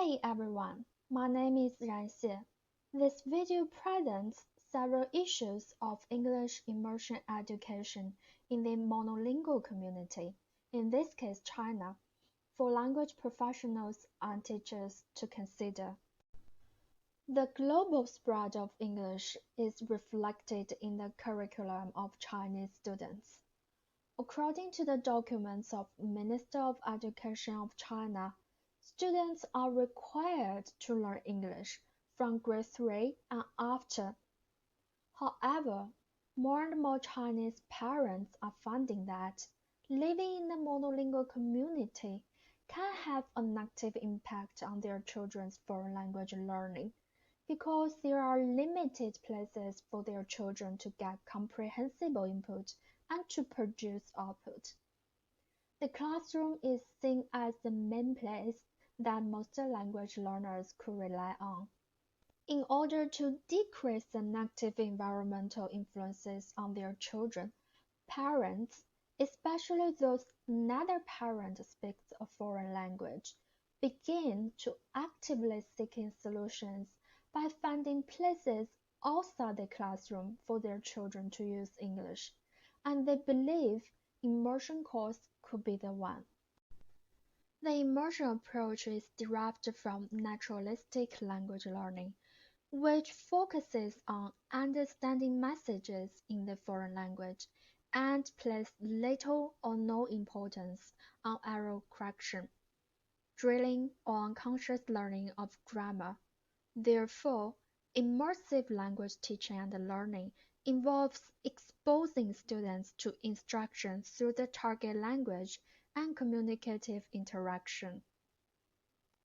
Hey everyone, my name is Ranxie. This video presents several issues of English immersion education in the monolingual community, in this case China, for language professionals and teachers to consider. The global spread of English is reflected in the curriculum of Chinese students. According to the documents of Minister of Education of China, students are required to learn English from grade 3 and after. However, more and more Chinese parents are finding that living in the monolingual community can have a negative impact on their children's foreign language learning because there are limited places for their children to get comprehensible input and to produce output. The classroom is seen as the main place that most language learners could rely on. In order to decrease the negative environmental influences on their children, parents, especially those neither parent speaks a foreign language, begin to actively seeking solutions by finding places outside the classroom for their children to use English, and they believe immersion course could be the one. The immersion approach is derived from naturalistic language learning, which focuses on understanding messages in the foreign language and places little or no importance on error correction, drilling or unconscious learning of grammar. Therefore, immersive language teaching and learning involves exposing students to instruction through the target language and communicative interaction.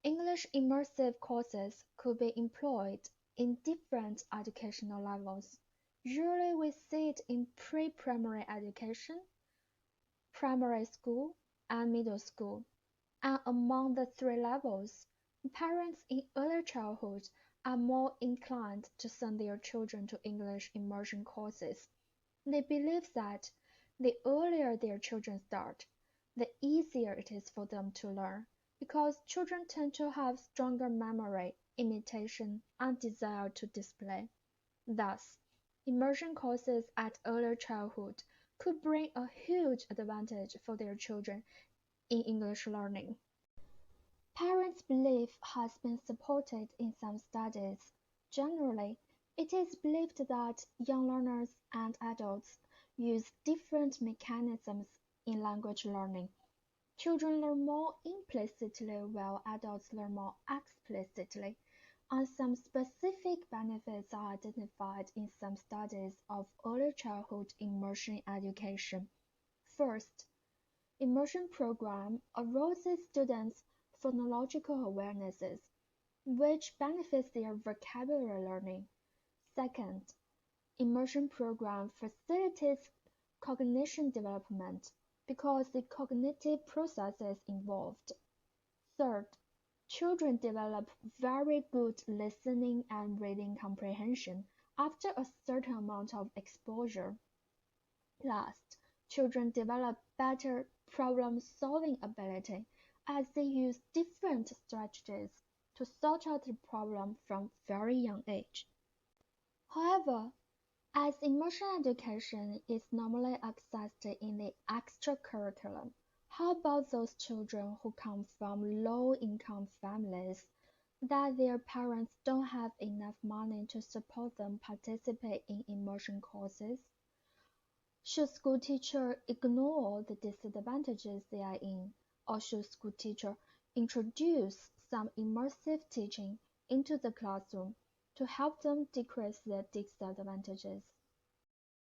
English immersive courses could be employed in different educational levels. Usually we see it in pre-primary education, primary school, and middle school. And among the three levels, parents in early childhood are more inclined to send their children to English immersion courses. They believe that the earlier their children start, the easier it is for them to learn, because children tend to have stronger memory, imitation, and desire to display. Thus, immersion courses at early childhood could bring a huge advantage for their children in English learning. Parents' belief has been supported in some studies. Generally, it is believed that young learners and adults use different mechanisms in language learning. Children learn more implicitly while adults learn more explicitly, and some specific benefits are identified in some studies of early childhood immersion education. First, immersion program arouses students' phonological awarenesses, which benefits their vocabulary learning. Second, immersion program facilitates cognition development because the cognitive processes involved. Third, children develop very good listening and reading comprehension after a certain amount of exposure. Last, children develop better problem-solving ability as they use different strategies to sort out the problem from very young age. However, as immersion education is normally accessed in the extra curriculum, how about those children who come from low-income families that their parents don't have enough money to support them participate in immersion courses? Should school teacher ignore the disadvantages they are in, or should school teacher introduce some immersive teaching into the classroom to help them decrease their disadvantages?